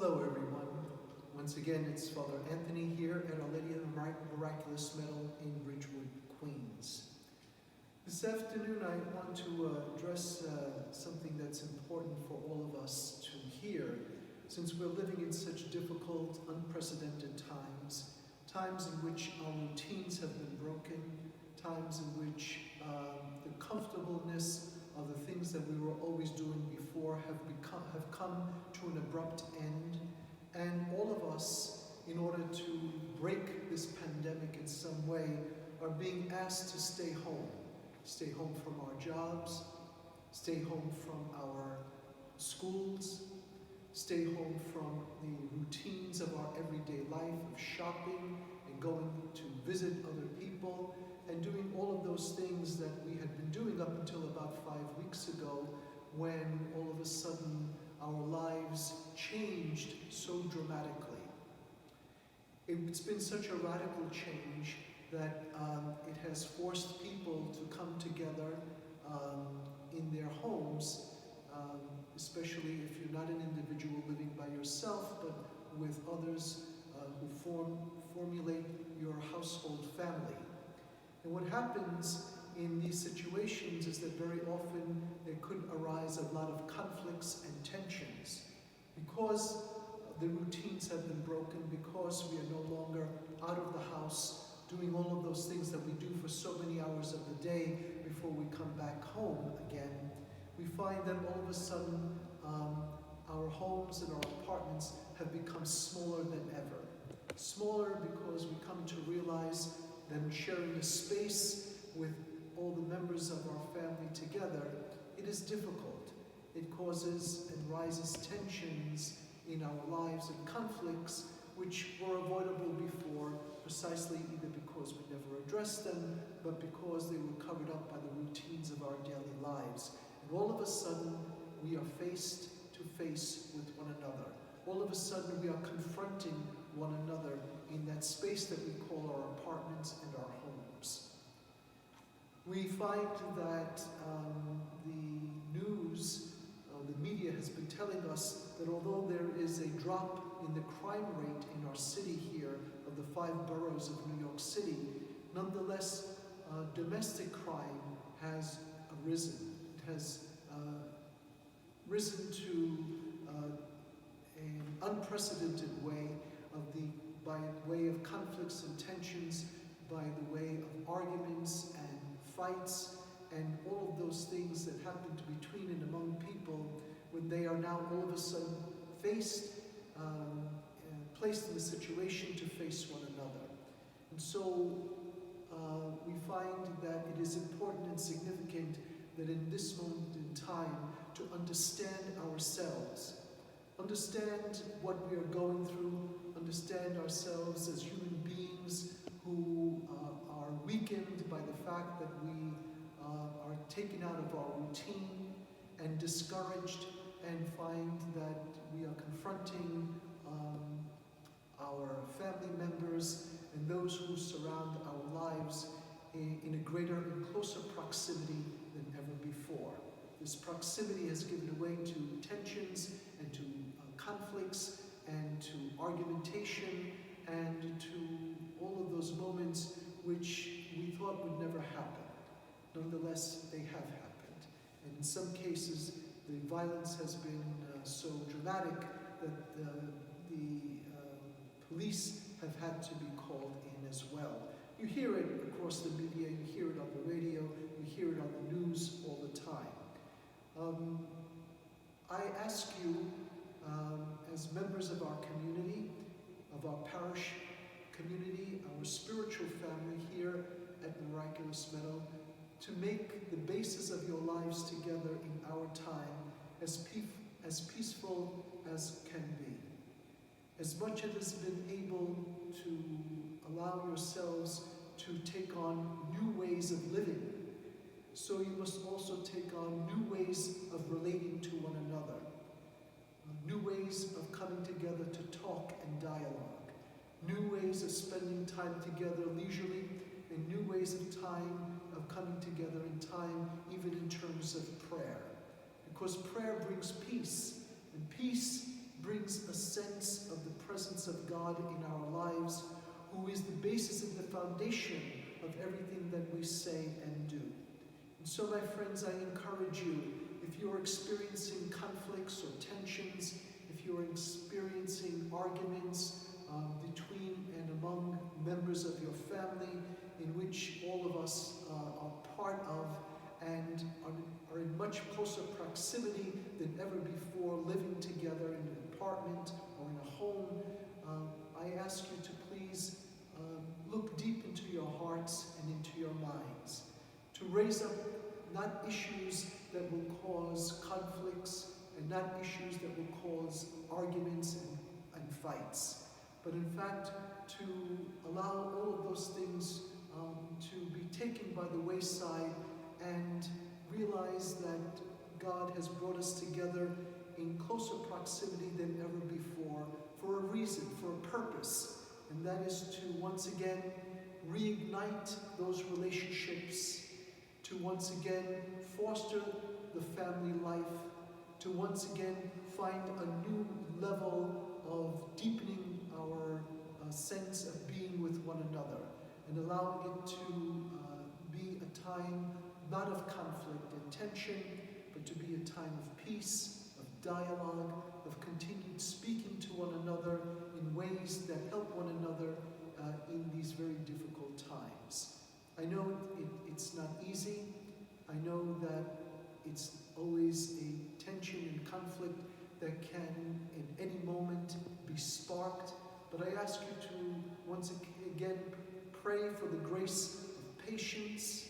Hello everyone. Once again, it's Father Anthony here at Our Lady of the Miraculous Medal in Ridgewood, Queens. This afternoon I want to address something that's important for all of us to hear, since we're living in such difficult, unprecedented times, times in which our routines have been broken, times in which the comfortableness of the things that we were always doing before have come to an abrupt end. And all of us, in order to break this pandemic in some way, are being asked to stay home. Stay home from our jobs, stay home from our schools, stay home from the routines of our everyday life of shopping and going to visit other people and doing all of those things that we had been doing up until about 5 weeks ago, when all of a sudden our lives changed so dramatically. It's been such a radical change that it has forced people to come together in their homes, especially if you're not an individual living by yourself, but with others who formulate your household family. And what happens in these situations is that very often there could arise a lot of conflicts and tensions because the routines have been broken, because we are no longer out of the house doing all of those things that we do for so many hours of the day before we come back home again. We find that all of a sudden our homes and our apartments have become smaller than ever. Smaller because we come to realize that sharing a space with all the members of our family together, it is difficult. It causes and rises tensions in our lives and conflicts which were avoidable before, precisely either because we never addressed them, but because they were covered up by the routines of our daily lives. And all of a sudden, we are face to face with one another. All of a sudden, we are confronting one another in that space that we call our apartments and our homes. We find that the news, the media has been telling us that although there is a drop in the crime rate in our city here, of the 5 boroughs of New York City, nonetheless, domestic crime has risen. It has risen to an unprecedented way by way of conflicts and tensions, by the way of arguments and fights, and all of those things that happen between and among people when they are now all of a sudden placed in a situation to face one another. And so we find that it is important and significant that in this moment in time to understand ourselves, understand what we are going through, understand ourselves as human beings who are weakened by the fact that we are taken out of our routine and discouraged, and find that we are confronting our family members and those who surround our lives in a greater and closer proximity than ever before. This proximity has given way to tensions and to conflicts and to argumentation and to all of those moments which we thought would never happen. Nonetheless, they have happened. And in some cases, the violence has been so dramatic that the police have had to be called in as well. You hear it across the media, you hear it on the radio, you hear it on the news all the time. I ask you, as members of our community, of our parish community, our spiritual family here at Miraculous Medal, to make the basis of your lives together in our time as peaceful as can be. As much as has been able to allow yourselves to take on new ways of living, so you must also take on new ways of relating to one another, new ways of coming together to talk and dialogue, new ways of spending time together leisurely, and new ways of coming together in time, even in terms of prayer. Because prayer brings peace, and peace brings a sense of the presence of God in our lives, who is the basis and the foundation of everything that we say and do. And so, my friends, I encourage you, if you're experiencing conflicts or tensions, if you're experiencing arguments between and among members of your family, in which all of us are part of and are in much closer proximity than ever before, living together in an apartment or in a home, I ask you to please look deep into your hearts and into your minds, to raise up not issues that will cause conflicts and not issues that will cause arguments and fights, but in fact to allow all of those things to be taken by the wayside and realize that God has brought us together in closer proximity than ever before for a reason, for a purpose, and that is to once again reignite those relationships, to once again foster the family life, to once again find a new level of deepening our sense of being with one another, and allowing it to be a time not of conflict and tension, but to be a time of peace, of dialogue, of continued speaking to one another in ways that help one another in these very difficult times. I know it's not easy. I know that it's always a tension and conflict that can, in any moment, be sparked. But I ask you to, once again, pray for the grace of patience,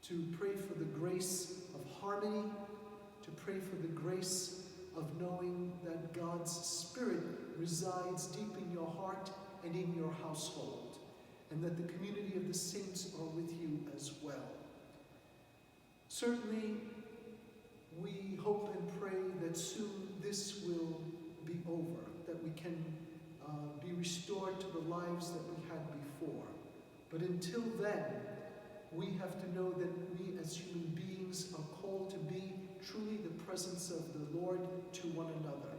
to pray for the grace of harmony, to pray for the grace of knowing that God's Spirit resides deep in your heart and in your household, and that the community of the saints are with you as well. Certainly, we hope and pray that soon this will be over, that we can be restored to the lives that we had before. But until then, we have to know that we as human beings are called to be truly the presence of the Lord to one another,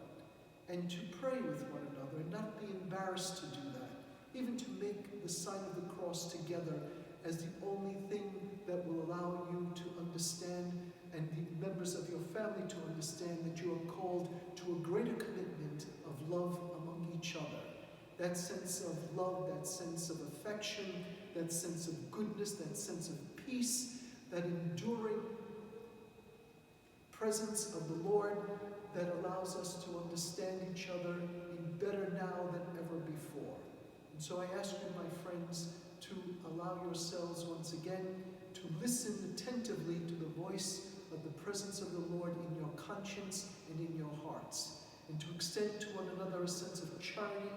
and to pray with one another and not be embarrassed to do that, even to make the sign of the cross together as the only thing that will allow you to understand, and the members of your family to understand, that you are called to a greater commitment of love among each other. That sense of love, that sense of affection, that sense of goodness, that sense of peace, that enduring presence of the Lord that allows us to understand each other in better now than ever before. And so I ask you, my friends, to allow yourselves once again to listen attentively to the voice of the presence of the Lord in your conscience and in your hearts, and to extend to one another a sense of charity,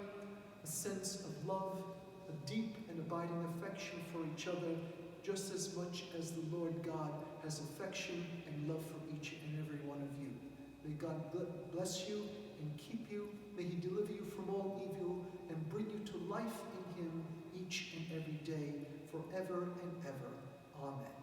a sense of love, a deep and abiding affection for each other, just as much as the Lord God has affection and love for each and every one of you. May God bless you and keep you. May He deliver you from all evil and bring you to life in Him each and every day, forever and ever. Amen.